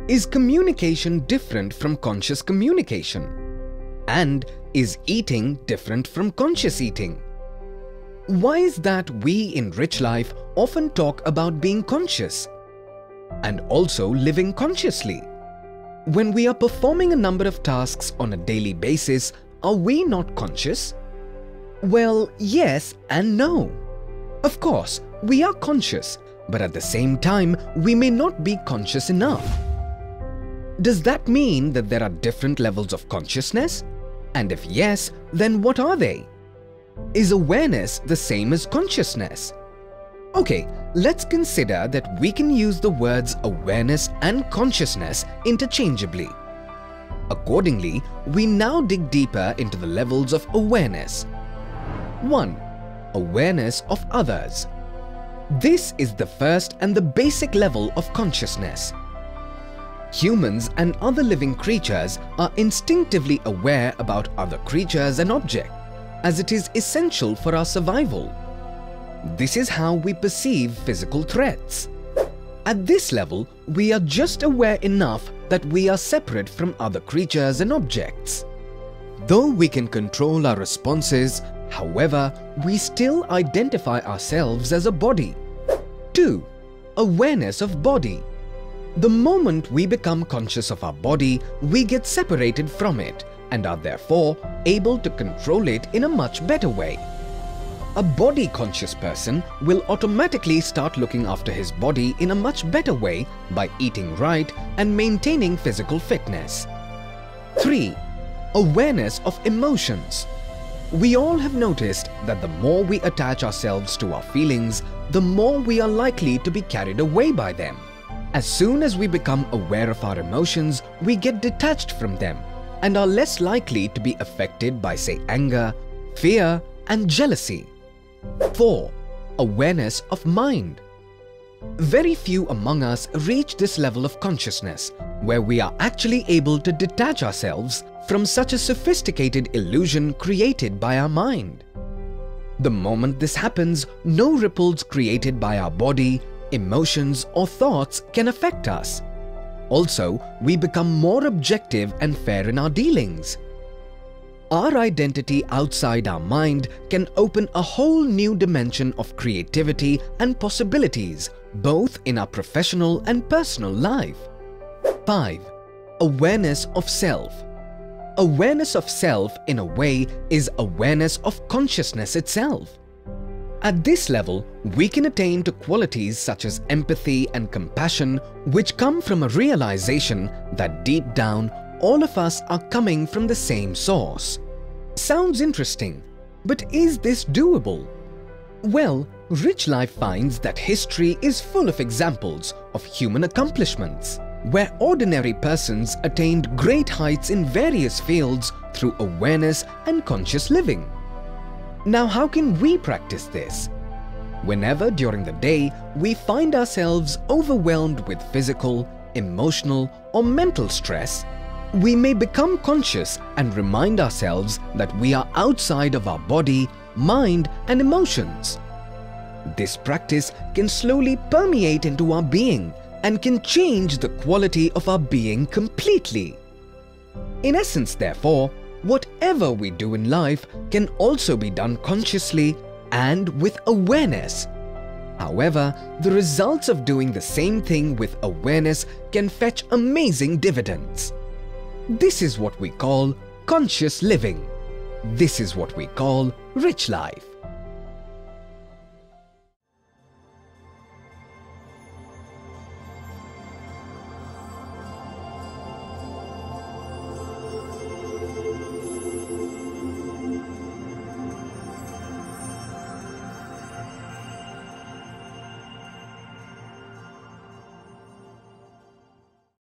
Is communication different from conscious communication? And is eating different from conscious eating? Why is that we in Rich Life often talk about being conscious and also living consciously? When we are performing a number of tasks on a daily basis, are we not conscious? Well, yes and no. Of course, we are conscious, but at the same time, we may not be conscious enough. Does that mean that there are different levels of consciousness? And if yes, then what are they? Is awareness the same as consciousness? Okay, let's consider that we can use the words awareness and consciousness interchangeably. Accordingly, we now dig deeper into the levels of awareness. 1. Awareness of others. This is the first and the basic level of consciousness. Humans and other living creatures are instinctively aware about other creatures and objects, as it is essential for our survival. This is how we perceive physical threats. At this level, we are just aware enough that we are separate from other creatures and objects. Though we can control our responses, however, we still identify ourselves as a body. 2. Awareness of body. The moment we become conscious of our body, we get separated from it and are therefore able to control it in a much better way. A body-conscious person will automatically start looking after his body in a much better way by eating right and maintaining physical fitness. 3. Awareness of emotions. We all have noticed that the more we attach ourselves to our feelings, the more we are likely to be carried away by them. As soon as we become aware of our emotions, we get detached from them and are less likely to be affected by, say, anger, fear, and jealousy. 4. Awareness of mind. Very few among us reach this level of consciousness, where we are actually able to detach ourselves from such a sophisticated illusion created by our mind. The moment this happens, no ripples created by our body, emotions, or thoughts can affect us. Also, we become more objective and fair in our dealings. Our identity outside our mind can open a whole new dimension of creativity and possibilities, both in our professional and personal life. 5. Awareness of self. Awareness of self, in a way, is awareness of consciousness itself. At this level, we can attain to qualities such as empathy and compassion, which come from a realization that deep down, all of us are coming from the same source. Sounds interesting, but is this doable? Well, Rich Life finds that history is full of examples of human accomplishments, where ordinary persons attained great heights in various fields through awareness and conscious living. Now, how can we practice this? Whenever during the day we find ourselves overwhelmed with physical, emotional, or mental stress, we may become conscious and remind ourselves that we are outside of our body, mind, and emotions. This practice can slowly permeate into our being and can change the quality of our being completely. In essence, therefore, whatever we do in life can also be done consciously and with awareness. However, the results of doing the same thing with awareness can fetch amazing dividends. This is what we call conscious living. This is what we call Rich Life.